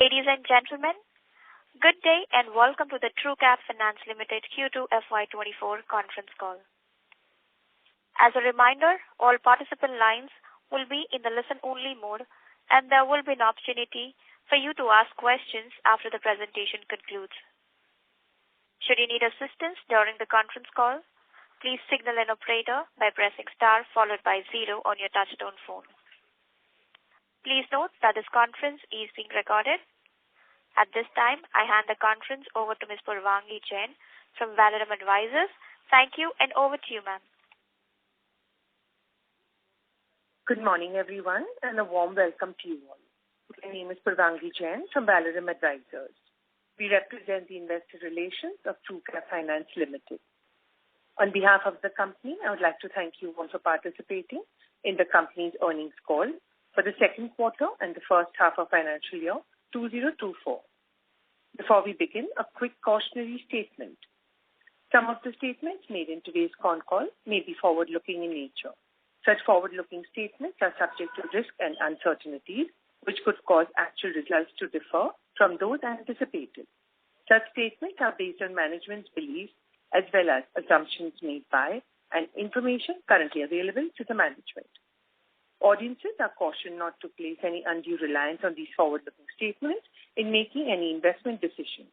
Ladies and gentlemen, good day and welcome to the Trucap Finance Limited Q2 FY2024 conference call. As a reminder, all participant lines will be in the listen-only mode, and there will be an opportunity for you to ask questions after the presentation concludes. Should you need assistance during the conference call, please signal an operator by pressing star followed by 0 on your touchtone phone. Please note that this conference is being recorded. At this time, I hand the conference over to Ms. Purvangi Jain from Valorem Advisors. Thank you, and over to you, ma'am. Good morning, everyone, and a warm welcome to you all. My name is Purvangi Jain from Valorem Advisors. We represent the investor relations of Trucap Finance Limited. On behalf of the company, I would like to thank you all for participating in the company's earnings call for the second quarter and the first half of financial year 2024. Before we begin, a quick cautionary statement. Some of the statements made in today's Concall may be forward-looking in nature. Such forward-looking statements are subject to risk and uncertainties, which could cause actual results to differ from those anticipated. Such statements are based on management's beliefs as well as assumptions made by and information currently available to the management. Audiences are cautioned not to place any undue reliance on these forward-looking statements in making any investment decisions.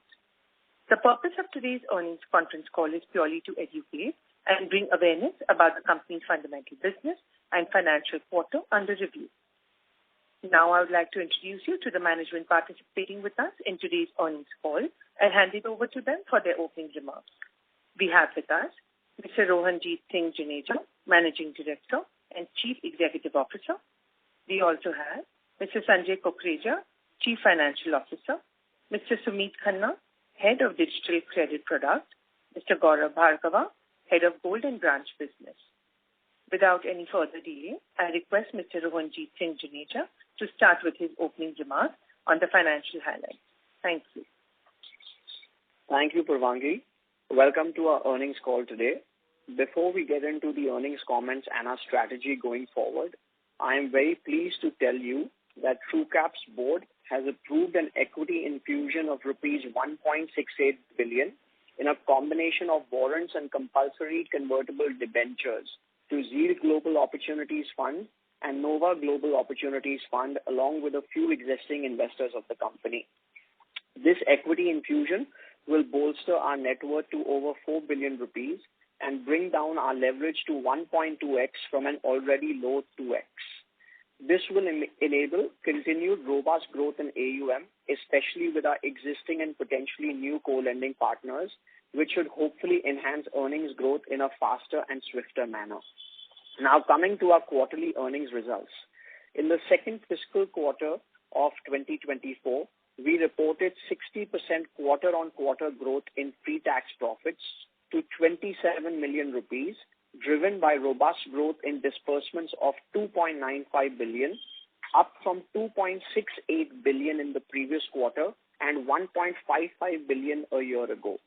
The purpose of today's earnings conference call is purely to educate and bring awareness about the company's fundamental business and financial quarter under review. Now I would like to introduce you to the management participating with us in today's earnings call and hand it over to them for their opening remarks. We have with us Mr. Rohanjit Singh Juneja, Managing Director and Chief Executive Officer. We also have Mr. Sanjay Kukreja, Chief Financial Officer, Mr. Sumit Khanna, Head of Digital Credit Product, Mr. Gaurav Bhargava, Head of Gold and Branch Business. Without any further delay, I request Mr. Rohanjit Singh Juneja to start with his opening remarks on the financial highlights. Thank you. Thank you, Purvangi. Welcome to our earnings call today. Before we get into the earnings comments and our strategy going forward, I am very pleased to tell you that Trucap's board has approved an equity infusion of rupees 1.68 billion in a combination of warrants and compulsory convertible debentures to Zeal Global Opportunities Fund and Nova Global Opportunities Fund, along with a few existing investors of the company. This equity infusion will bolster our net worth to over 4 billion rupees and bring down our leverage to 1.2x from an already low 2x. This will enable continued robust growth in AUM, especially with our existing and potentially new co-lending partners, which should hopefully enhance earnings growth in a faster and swifter manner. Now coming to our quarterly earnings results. In the second fiscal quarter of 2024, we reported 60% quarter-on-quarter growth in pre-tax profits to 27 million rupees, driven by robust growth in disbursements of 2.95 billion, up from 2.68 billion in the previous quarter and 1.55 billion a year ago.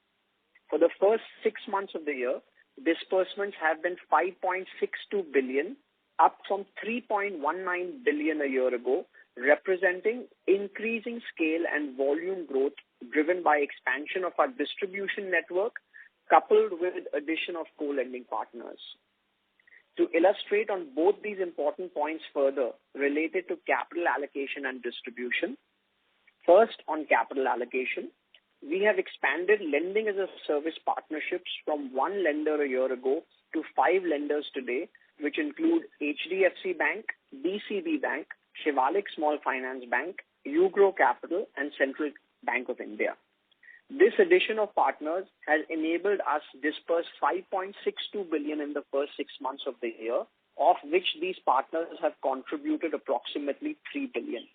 For the first 6 months of the year, disbursements have been 5.62 billion, up from 3.19 billion a year ago, representing increasing scale and volume growth driven by expansion of our distribution network coupled with addition of co-lending partners. To illustrate on both these important points further related to capital allocation and distribution, first on capital allocation, we have expanded lending as a service partnerships from 1 lender a year ago to 5 lenders today, which include HDFC Bank, DCB Bank, Shivalik Small Finance Bank, Ugro Capital and Central Bank of India. This addition of partners has enabled us disperse 5.62 billion in the first 6 months of the year, of which these partners have contributed approximately 3 billion.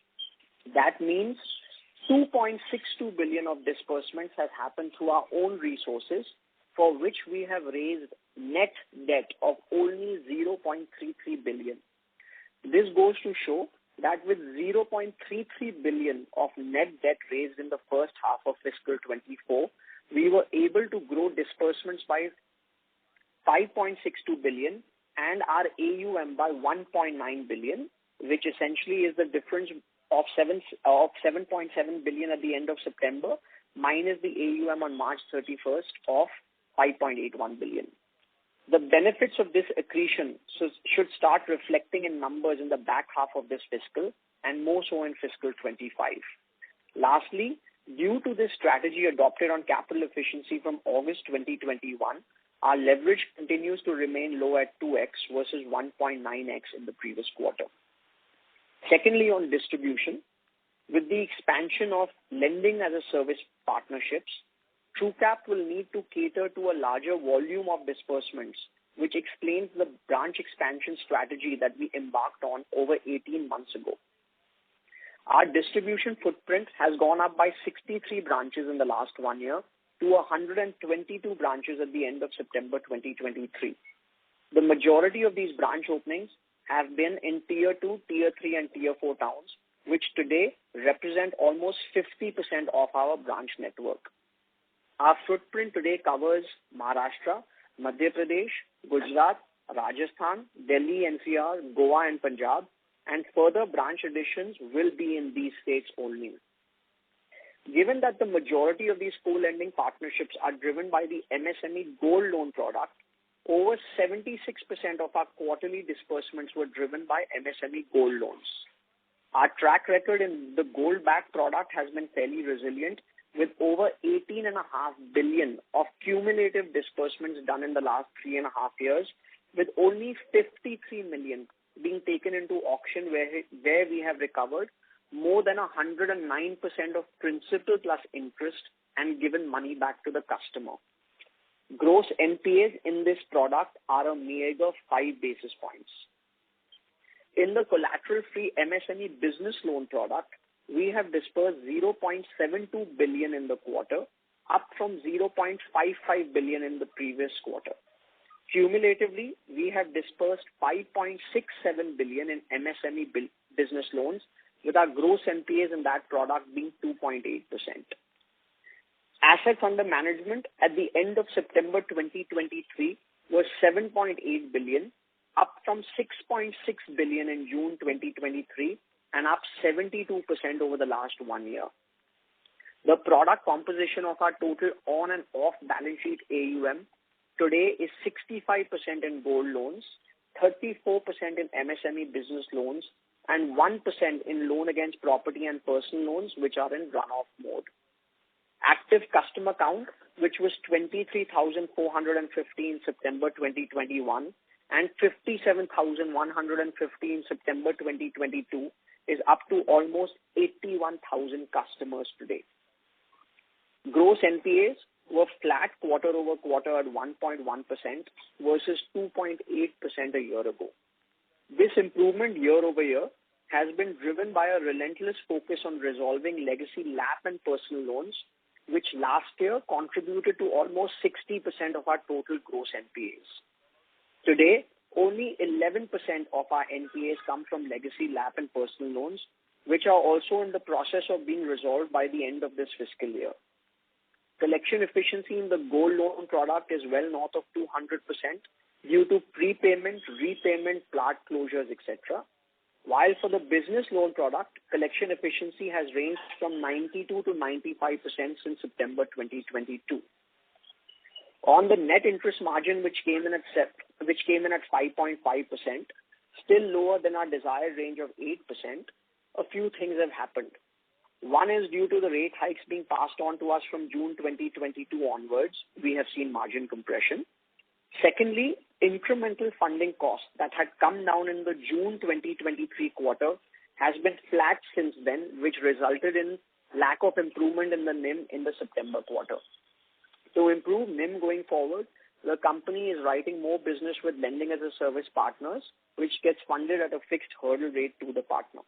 That means 2.62 billion of disbursements has happened through our own resources, for which we have raised net debt of only 0.33 billion. This goes to show that with 0.33 billion of net debt raised in the first half of fiscal 24, we were able to grow disbursements by 5.62 billion and our AUM by 1.9 billion, which essentially is the difference of 7.7 billion at the end of September, minus the AUM on March 31st of 5.81 billion. The benefits of this accretion should start reflecting in numbers in the back half of this fiscal and more so in fiscal 25. Lastly, due to this strategy adopted on capital efficiency from August 2021, our leverage continues to remain low at 2x versus 1.9x in the previous quarter. Secondly, on distribution, with the expansion of lending as a service partnerships, Trucap will need to cater to a larger volume of disbursements, which explains the branch expansion strategy that we embarked on over 18 months ago. Our distribution footprint has gone up by 63 branches in the last 1 year to 122 branches at the end of September 2023. The majority of these branch openings have been in Tier 2, Tier 3 and Tier 4 towns, which today represent almost 50% of our branch network. Our footprint today covers Maharashtra, Madhya Pradesh, Gujarat, Rajasthan, Delhi, NCR, Goa and Punjab, and further branch additions will be in these states only. Given that the majority of these co-lending partnerships are driven by the MSME gold loan product, over 76% of our quarterly disbursements were driven by MSME gold loans. Our track record in the gold-backed product has been fairly resilient, with over 18.5 billion of cumulative disbursements done in the last 3.5 years, with only 53 million being taken into auction where we have recovered more than 109% of principal plus interest and given money back to the customer. Gross NPAs in this product are a meager 5 basis points. In the collateral-free MSME business loan product, we have dispersed 0.72 billion in the quarter, up from 0.55 billion in the previous quarter. Cumulatively, we have dispersed 5.67 billion in MSME business loans, with our gross NPAs in that product being 2.8%. Assets under management at the end of September 2023 were 7.8 billion, up from 6.6 billion in June 2023 and up 72% over the last 1 year. The product composition of our total on and off balance sheet AUM today is 65% in gold loans, 34% in MSME business loans, and 1% in loan against property and personal loans, which are in run-off mode. Active customer count, which was 23,450 in September 2021 and 57,150 in September 2022, is up to almost 81,000 customers today. Gross NPAs were flat quarter over quarter at 1.1% versus 2.8% a year ago. This improvement year over year has been driven by a relentless focus on resolving legacy LAP and personal loans, which last year contributed to almost 60% of our total gross NPAs. Today, only 11% of our NPAs come from legacy LAP and personal loans, which are also in the process of being resolved by the end of this fiscal year. Collection efficiency in the gold loan product is well north of 200% due to prepayment, repayment, plant closures, etc. While for the business loan product, collection efficiency has ranged from 92 to 95% since September 2022. On the net interest margin, which came in at 5.5%, still lower than our desired range of 8%, a few things have happened. One is due to the rate hikes being passed on to us from June 2022 onwards, we have seen margin compression. Secondly, incremental funding cost that had come down in the June 2023 quarter has been flat since then, which resulted in lack of improvement in the NIM in the September quarter. To improve NIM going forward, the company is writing more business with lending as a service partners, which gets funded at a fixed hurdle rate to the partner.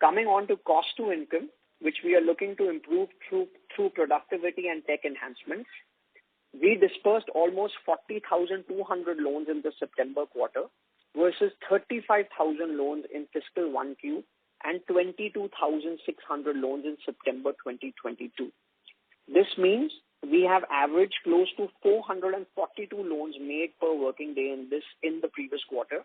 Coming on to cost to income, which we are looking to improve through productivity and tech enhancements. We dispersed almost 40,200 loans in the September quarter versus 35,000 loans in fiscal 1Q and 22,600 loans in September 2022. This means we have averaged close to 442 loans made per working day in the previous quarter,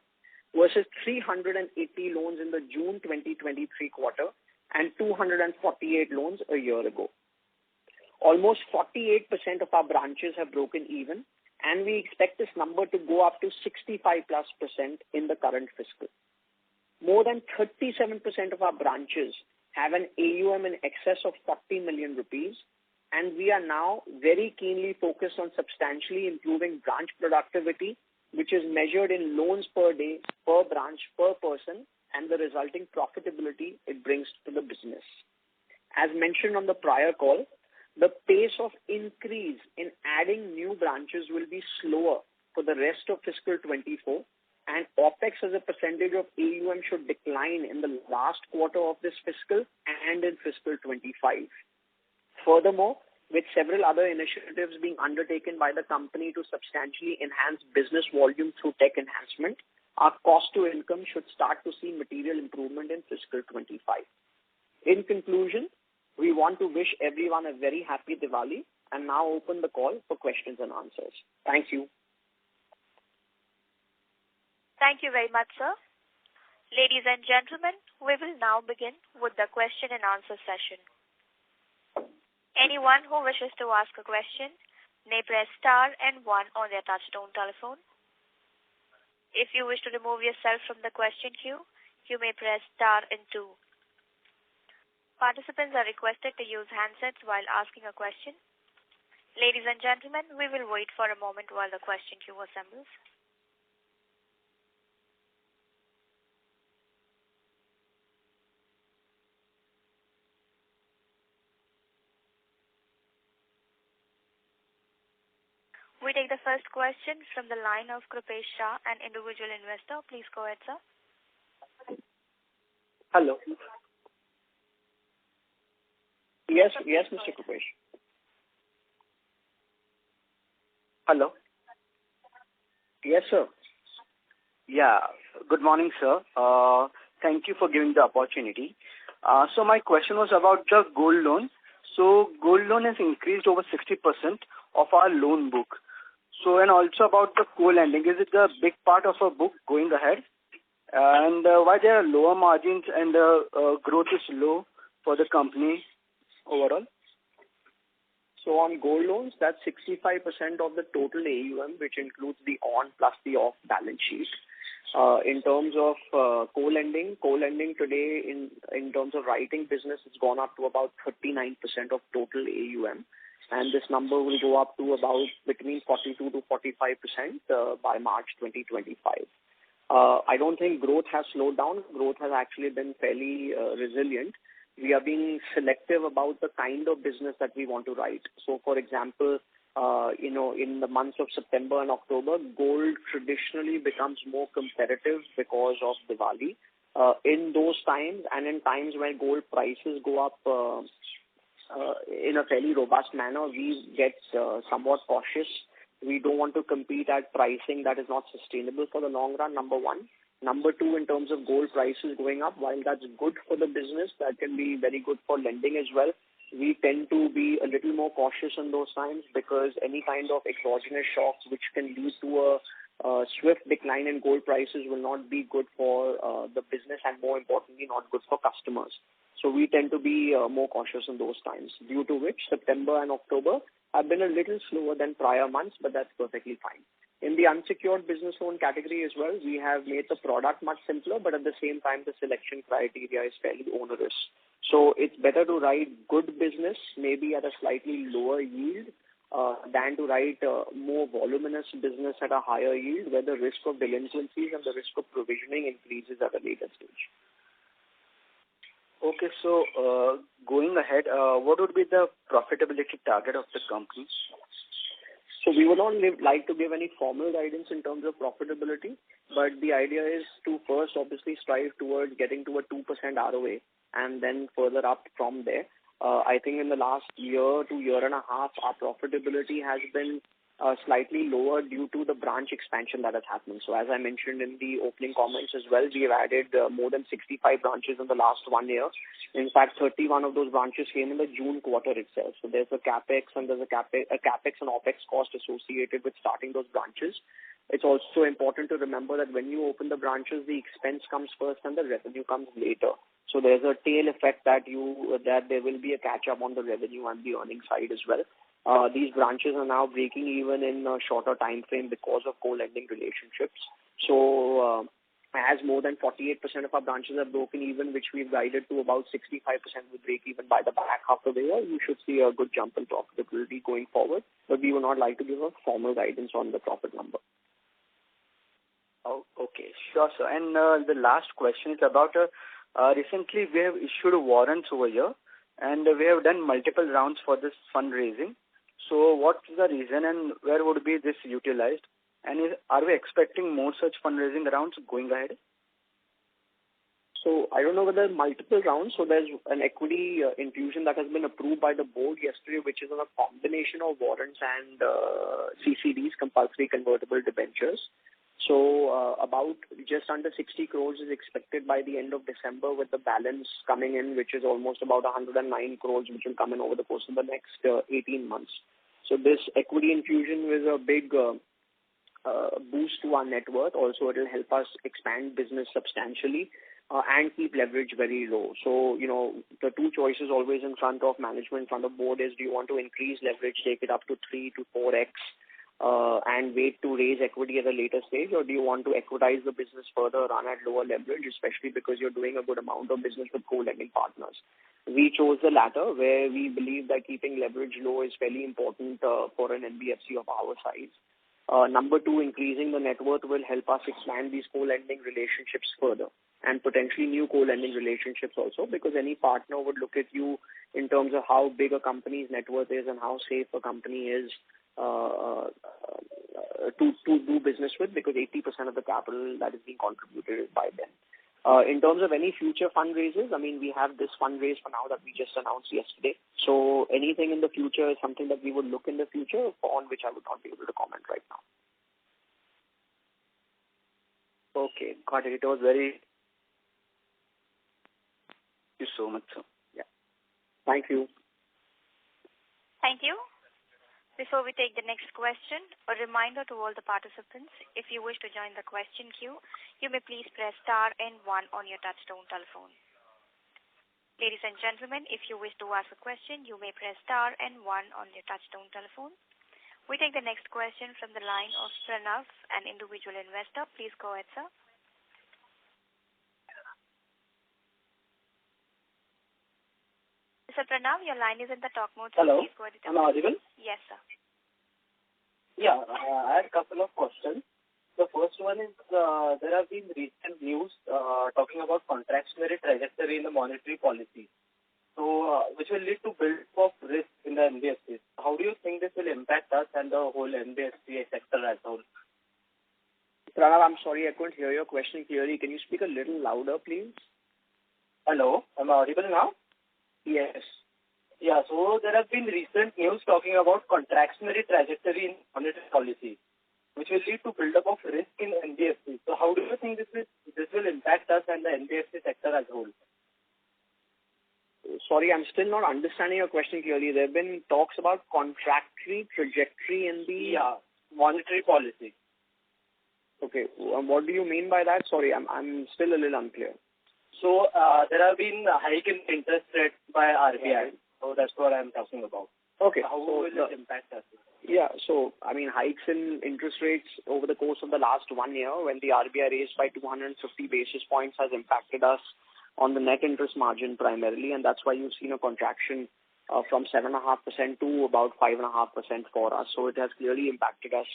versus 380 loans in the June 2023 quarter and 248 loans a year ago. Almost 48% of our branches have broken even, and we expect this number to go up to 65+% in the current fiscal. More than 37% of our branches have an AUM in excess of 40 million rupees, and we are now very keenly focused on substantially improving branch productivity, which is measured in loans per day, per branch, per person, and the resulting profitability it brings to the business. As mentioned on the prior call, the pace of increase in adding new branches will be slower for the rest of fiscal 24, and OPEX as a percentage of AUM should decline in the last quarter of this fiscal and in fiscal 25. Furthermore, with several other initiatives being undertaken by the company to substantially enhance business volume through tech enhancement, our cost to income should start to see material improvement in fiscal 25. In conclusion, we want to wish everyone a very happy Diwali and now open the call for questions and answers. Thank you. Thank you very much, sir. Ladies and gentlemen, we will now begin with the question and answer session. Anyone who wishes to ask a question may press star and 1 on their touchtone telephone. If you wish to remove yourself from the question queue, you may press star and 2. Participants are requested to use handsets while asking a question. Ladies and gentlemen, we will wait for a moment while the question queue assembles. We take the first question from the line of Krupesh Shah, an individual investor. Please go ahead, sir. Hello. Yes, Mr. Krupesh. Hello. Yes, sir. Yeah. Good morning, sir. Thank you for giving the opportunity. So my question was about the gold loan. So gold loan has increased over 60% of our loan book. So, and also about the co-lending, is it a big part of our book going ahead? And why there are lower margins and growth is low for the company overall? So on gold loans, that's 65% of the total AUM, which includes the on plus the off balance sheet. In terms of co-lending today in terms of writing business, it's gone up to about 39% of total AUM. And this number will go up to about between 42 to 45% by March 2025. I don't think growth has slowed down. Growth has actually been fairly resilient. We are being selective about the kind of business that we want to write. So, for example, in the months of September and October, gold traditionally becomes more competitive because of Diwali. In those times and in times when gold prices go up in a fairly robust manner, we get somewhat cautious. We don't want to compete at pricing that is not sustainable for the long run, number one. Number two, in terms of gold prices going up, while that's good for the business, that can be very good for lending as well. We tend to be a little more cautious in those times because any kind of exogenous shocks which can lead to a swift decline in gold prices will not be good for the business and more importantly not good for customers. So we tend to be more cautious in those times, due to which September and October have been a little slower than prior months, but that's perfectly fine. In the unsecured business loan category as well, we have made the product much simpler, but at the same time, the selection criteria is fairly onerous. So it's better to write good business, maybe at a slightly lower yield, than to write more voluminous business at a higher yield, where the risk of delinquencies and the risk of provisioning increases at a later stage. Okay, so going ahead, what would be the profitability target of the company? So we would not like to give any formal guidance in terms of profitability, but the idea is to first obviously strive towards getting to a 2% ROA and then further up from there. I think in the last year to year and a half, our profitability has been slightly lower due to the branch expansion that has happened. So as I mentioned in the opening comments as well, we have added more than 65 branches in the last 1 year. In fact, 31 of those branches came in the June quarter itself. So there's a capex and there's a capex and opex cost associated with starting those branches. It's also important to remember that when you open the branches, the expense comes first and the revenue comes later. So there's a tail effect that there will be a catch up on the revenue and the earning side as well. These branches are now breaking even in a shorter time frame because of co-lending relationships. So as more than 48% of our branches are broken even, which we've guided to about 65% will break even by the back half of the year, you should see a good jump in profitability going forward. But we would not like to give a formal guidance on the profit number. Oh, okay, sure, sir. And the last question is about recently we have issued warrants over here, and we have done multiple rounds for this fundraising. So what's the reason and where would be this utilized? And are we expecting more such fundraising rounds going ahead? So I don't know whether multiple rounds. So there's an equity infusion that has been approved by the board yesterday, which is on a combination of warrants and CCDs, compulsory convertible debentures. So about just under 60 crores is expected by the end of December, with the balance coming in, which is almost about 109 crores, which will come in over the course of the next 18 months. So this equity infusion is a big boost to our net worth. Also, it will help us expand business substantially and keep leverage very low. So, the two choices always in front of management, in front of board is, do you want to increase leverage, take it up to 3 to 4x, and wait to raise equity at a later stage, or do you want to equitize the business further, run at lower leverage, especially because you're doing a good amount of business with co-lending partners? We chose the latter, where we believe that keeping leverage low is fairly important for an NBFC of our size. Number two, increasing the net worth will help us expand these co-lending relationships further, and potentially new co-lending relationships also, because any partner would look at you in terms of how big a company's net worth is and how safe a company is to do business with, because 80% of the capital that is being contributed is by them. In terms of any future fundraisers, we have this fundraise for now that we just announced yesterday. So anything in the future is something that we would look in the future, on which I would not be able to comment right now. Okay, got it. It was very... Thank you so much, sir. Yeah. Thank you. Thank you. Before we take the next question, a reminder to all the participants, if you wish to join the question queue, you may please press star and 1 on your touchtone telephone. Ladies and gentlemen, if you wish to ask a question, you may press star and 1 on your touchtone telephone. We take the next question from the line of Pranav, an individual investor. Please go ahead, sir. Mr. Pranav, your line is in the talk mode. So hello, please go ahead. am I audible? Yes, sir. Yeah, I had a couple of questions. The first one is there have been recent news talking about contractionary trajectory in the monetary policy, so which will lead to build of risk in the NBFCs. How do you think this will impact us and the whole NBFC sector as a whole? Pranav, I'm sorry, I couldn't hear your question clearly. Can you speak a little louder, please? Hello, am I audible now? Yes. Yeah, so there have been recent news talking about contractionary trajectory in monetary policy, which will lead to build-up of risk in NBFC. So how do you think this will impact us and the NBFC sector as a whole? Sorry, I'm still not understanding your question clearly. There have been talks about contractionary trajectory in the monetary policy. Okay, what do you mean by that? Sorry, I'm still a little unclear. So there have been a hike in interest rates by RBI. So that's what I'm talking about. Okay. How will it impact us? Yeah, so, hikes in interest rates over the course of the last 1 year, when the RBI raised by 250 basis points, has impacted us on the net interest margin primarily, and that's why you've seen a contraction from 7.5% to about 5.5% for us. So it has clearly impacted us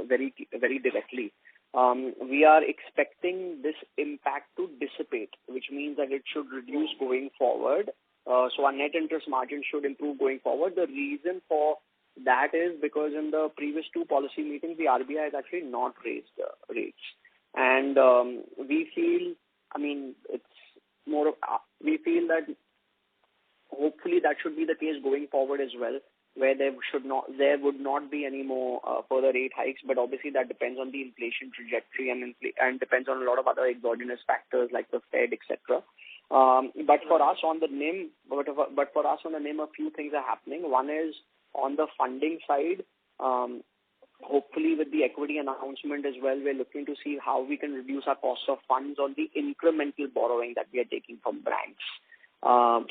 very, very directly. We are expecting this impact to dissipate, which means that it should reduce going forward. So our net interest margin should improve going forward. The reason for that is because in the previous 2 policy meetings, the RBI has actually not raised rates. And we feel, we feel that hopefully that should be the case going forward as well. where there would not be any more further rate hikes, but obviously that depends on the inflation trajectory and depends on a lot of other exogenous factors like the Fed, etc. But for us on the NIM, a few things are happening. One is on the funding side. Hopefully with the equity announcement as well, we're looking to see how we can reduce our cost of funds on the incremental borrowing that we are taking from banks.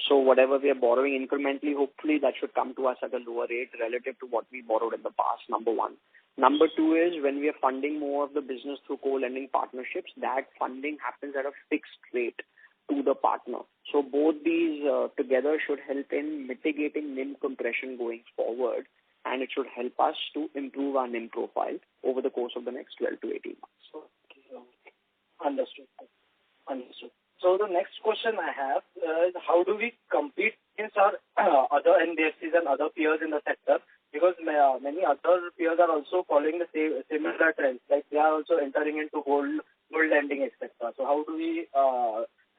So whatever we are borrowing incrementally, hopefully that should come to us at a lower rate relative to what we borrowed in the past, number one. Number two is when we are funding more of the business through co-lending partnerships, that funding happens at a fixed rate to the partner. So both these together should help in mitigating NIM compression going forward, and it should help us to improve our NIM profile over the course of the next 12 to 18 months. Okay. Understood. So the next question I have is how do we compete against our other NBFCs and other peers in the sector? Because many other peers are also following the similar trends, like they are also entering into gold lending, etc. So how do we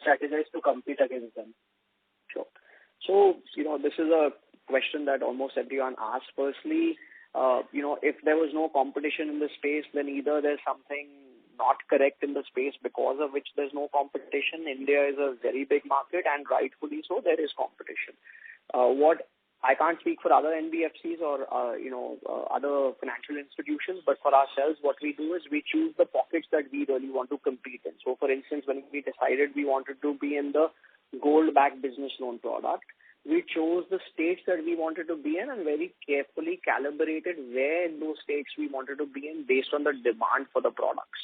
strategize to compete against them? Sure. So, this is a question that almost everyone asks. Firstly, if there was no competition in the space, then either there's something not correct in the space because of which there's no competition. India is a very big market, and rightfully so, there is competition. What I can't speak for other NBFCs or other financial institutions, but for ourselves, what we do is we choose the pockets that we really want to compete in. So, for instance, when we decided we wanted to be in the gold-backed business loan product, we chose the states that we wanted to be in and very carefully calibrated where in those states we wanted to be in based on the demand for the products.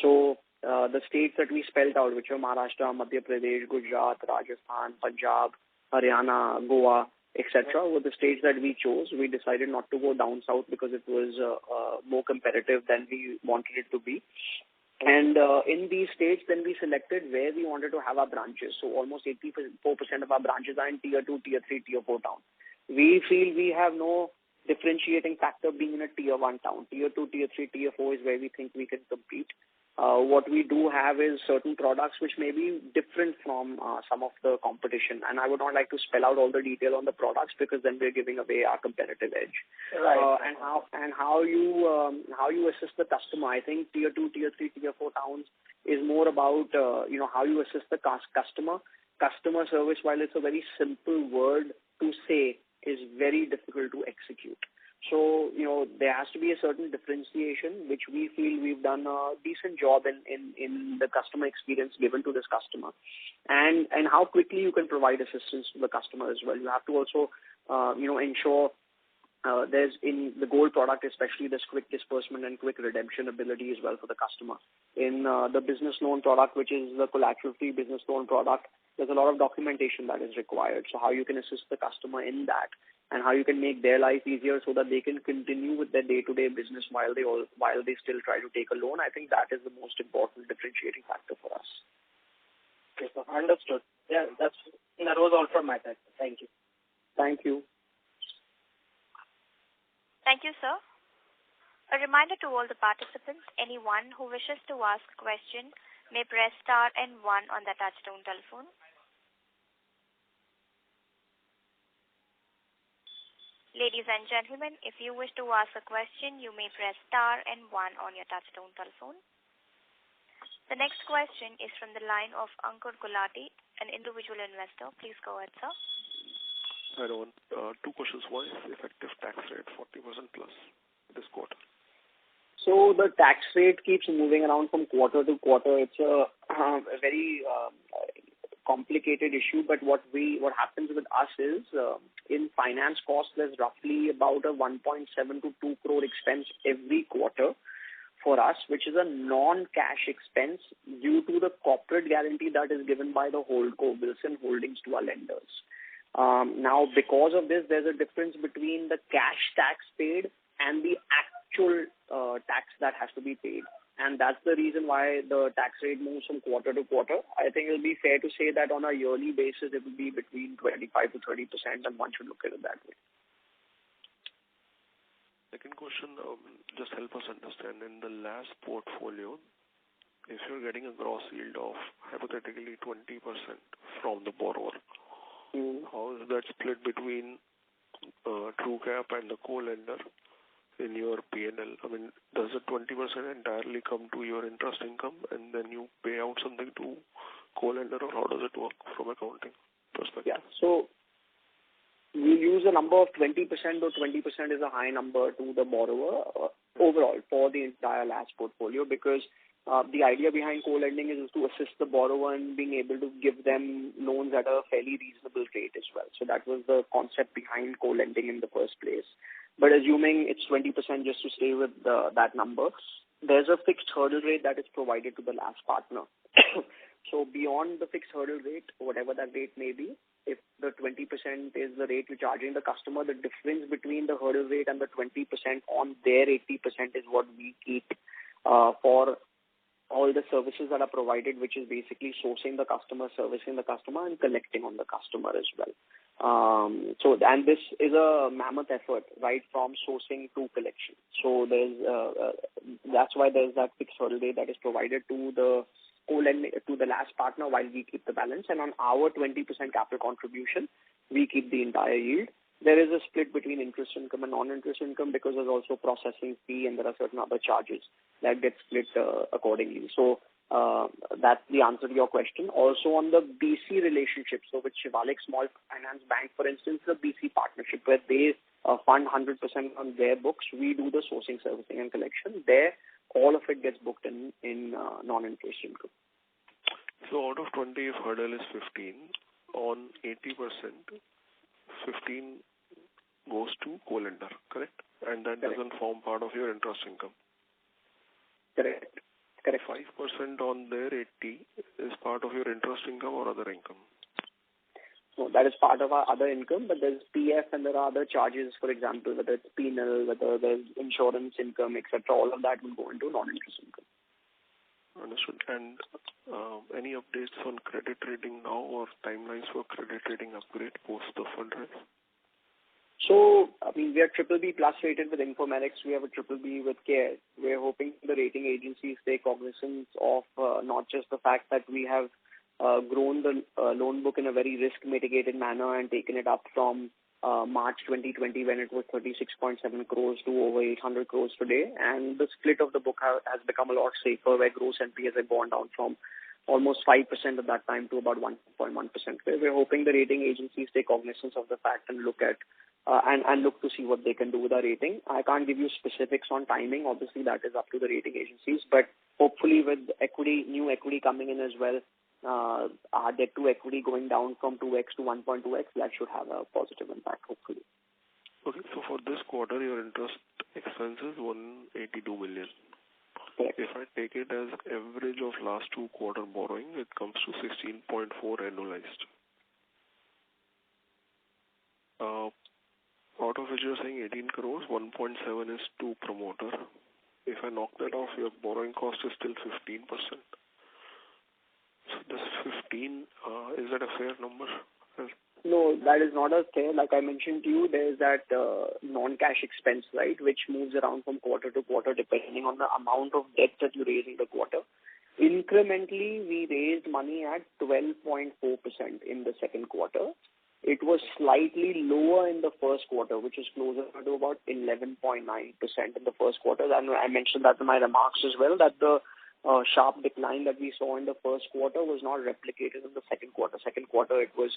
So the states that we spelled out, which are Maharashtra, Madhya Pradesh, Gujarat, Rajasthan, Punjab, Haryana, Goa, etc., were the states that we chose. We decided not to go down south because it was more competitive than we wanted it to be. And in these states, then we selected where we wanted to have our branches. So almost 84% of our branches are in Tier 2, Tier 3, Tier 4 towns. We feel we have no differentiating factor being in a Tier 1 town. Tier 2, Tier 3, Tier 4 is where we think we can compete. What we do have is certain products which may be different from some of the competition. And I would not like to spell out all the detail on the products because then we're giving away our competitive edge. Right. And how you assist the customer. I think Tier 2, Tier 3, Tier 4 towns is more about how you assist the customer. Customer service, while it's a very simple word to say, is very difficult to execute. So, there has to be a certain differentiation, which we feel we've done a decent job in the customer experience given to this customer. And how quickly you can provide assistance to the customer as well. You have to also, ensure there's in the gold product, especially this quick disbursement and quick redemption ability as well for the customer. In the business loan product, which is the collateral-free business loan product, there's a lot of documentation that is required. So how you can assist the customer in that and how you can make their life easier so that they can continue with their day-to-day business while they still try to take a loan. I think that is the most important differentiating factor for us. Okay, so understood. Yeah, that was all from my side. Thank you. Thank you. Thank you, sir. A reminder to all the participants, anyone who wishes to ask a question may press star and 1 on the touchtone telephone. Ladies and gentlemen, if you wish to ask a question, you may press star and 1 on your touchtone telephone. The next question is from the line of Ankur Gulati, an individual investor. Please go ahead, sir. Hi, Rohan. Two questions. One is effective tax rate, 40% plus this quarter. So the tax rate keeps moving around from quarter to quarter. It's a very complicated issue, but what happens with us is in finance costs, there's roughly about a 1.7 to 2 crore expense every quarter for us, which is a non-cash expense due to the corporate guarantee that is given by the holdco, Wilson Holdings, to our lenders. Now, because of this, there's a difference between the cash tax paid and the actual tax that has to be paid. And that's the reason why the tax rate moves from quarter to quarter. I think it'll be fair to say that on a yearly basis, it will be between 25 to 30%, and one should look at it that way. Second question, just help us understand, in the last portfolio, if you're getting a gross yield of hypothetically 20% from the borrower, how is that split between Trucap and the co-lender in your P&L? I mean, does the 20% entirely come to your interest income and then you pay out something to co-lender, or how does it work from accounting perspective? Yeah. So we use a number of 20%, though 20% is a high number to the borrower overall for the entire LAS portfolio, because the idea behind co-lending is to assist the borrower in being able to give them loans at a fairly reasonable rate as well. So that was the concept behind co-lending in the first place. But assuming it's 20%, just to stay with that number, there's a fixed hurdle rate that is provided to the LAS partner. So beyond the fixed hurdle rate, whatever that rate may be, if the 20% is the rate you're charging the customer, the difference between the hurdle rate and the 20% on their 80% is what we keep for all the services that are provided, which is basically sourcing the customer, servicing the customer, and collecting on the customer as well. And this is a mammoth effort, right, from sourcing to collection. So that's why there's that fixed hurdle rate that is provided to the to the LAS partner while we keep the balance, and on our 20% capital contribution, we keep the entire yield. There is a split between interest income and non-interest income because there's also processing fee and there are certain other charges that get split accordingly. So that's the answer to your question. Also on the BC relationship, so with Shivalik Small Finance Bank, for instance, the BC partnership where they fund 100% on their books, we do the sourcing, servicing and collection. There, all of it gets booked in non-interest income. So out of 20, if hurdle is 15, on 80%, 15 goes to co-lender, correct? And that doesn't form part of your interest income. Correct. 5% on their 80 is part of your interest income or other income? No, that is part of our other income, but there's PF and there are other charges, for example, whether it's penal, whether there's insurance income, etc. All of that will go into non-interest income. Understood. And any updates on credit rating now or timelines for credit rating upgrade post the fundraise? So, I mean, we are BBB plus rated with Informatics. We have a BBB with CARE. We're hoping the rating agencies take cognizance of not just the fact that we have grown the loan book in a very risk-mitigated manner and taken it up from March 2020 when it was 36.7 crores to over 800 crores today. And the split of the book has become a lot safer, where gross NPAs have gone down from almost 5% at that time to about 1.1%. We're hoping the rating agencies take cognizance of the fact and look at and look to see what they can do with our rating. I can't give you specifics on timing. Obviously, that is up to the rating agencies. But hopefully with new equity coming in as well, our debt to equity going down from 2x to 1.2x, that should have a positive impact, hopefully. Okay, so for this quarter, your interest expense is 182 million. Correct. If I take it as average of last 2 quarter borrowing, it comes to 16.4 annualized. Out of which you're saying 18 crores, 1.7 is to promoter. If I knock that off, your borrowing cost is still 15%. So this 15, is that a fair number? No, that is not a fair. Like I mentioned to you, there is that non-cash expense, right, which moves around from quarter to quarter depending on the amount of debt that you raise in the quarter. Incrementally, we raised money at 12.4% in the second quarter. It was slightly lower in the first quarter, which is closer to about 11.9% in the first quarter. And I mentioned that in my remarks as well, that the sharp decline that we saw in the first quarter was not replicated in the second quarter. Second quarter, it was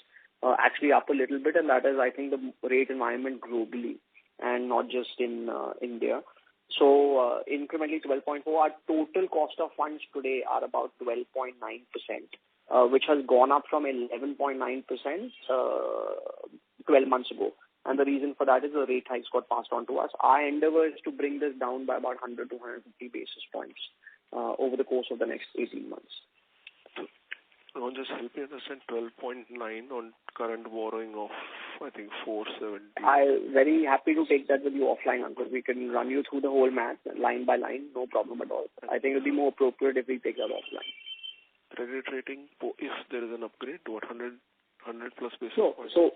actually up a little bit, and that is, I think, the rate environment globally and not just in India. So incrementally 12.4. Our total cost of funds today are about 12.9%. Which has gone up from 11.9% 12 months ago. And the reason for that is the rate hikes got passed on to us. Our endeavor is to bring this down by about 100 to 150 basis points over the course of the next 18 months. I'll just help you understand 12.9 on current borrowing of, I think, 470. I'm very happy to take that with you offline, Uncle. We can run you through the whole math line by line, no problem at all. I think it would be more appropriate if we take that offline. Credit rating, if there is an upgrade, to 100 plus basis points? So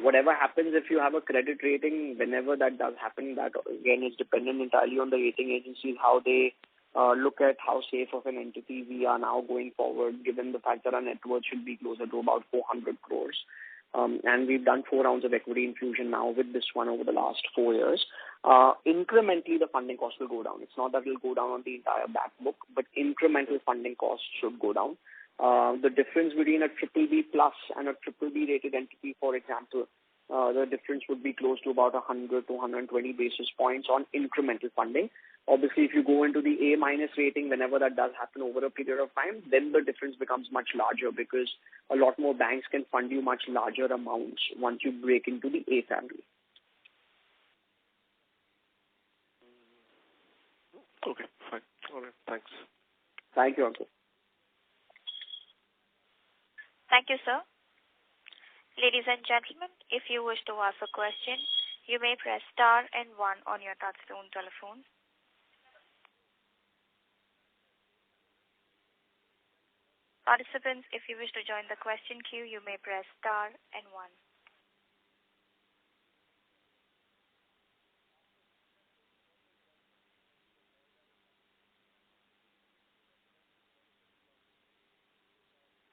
whatever happens, if you have a credit rating, whenever that does happen, that again is dependent entirely on the rating agencies, how they look at how safe of an entity we are now going forward, given the fact that our net worth should be closer to about 400 crores. and we've done 4 rounds of equity infusion now with this one over the last 4 years. Incrementally, the funding cost will go down. It's not that it will go down on the entire back book, but incremental funding costs should go down. The difference between a triple B plus and a triple B rated entity, for example, the difference would be close to about 100 to 120 basis points on incremental funding. Obviously, if you go into the A minus rating, whenever that does happen over a period of time, then the difference becomes much larger because a lot more banks can fund you much larger amounts once you break into the A family. Okay, fine. All right, thanks. Thank you, Uncle. Thank you, sir. Ladies and gentlemen, if you wish to ask a question, you may press star and 1 on your touchtone telephone. Participants, if you wish to join the question queue, you may press star and 1.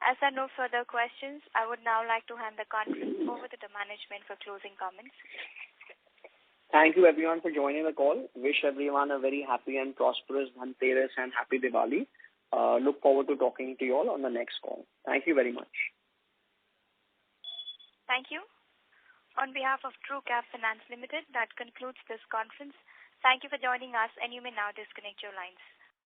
As there are no further questions, I would now like to hand the conference over to the management for closing comments. Thank you everyone for joining the call. Wish everyone a very happy and prosperous Dhanteras and happy Diwali. Look forward to talking to you all on the next call. Thank you very much. Thank you. On behalf of Trucap Finance Limited, that concludes this conference. Thank you for joining us, and you may now disconnect your lines.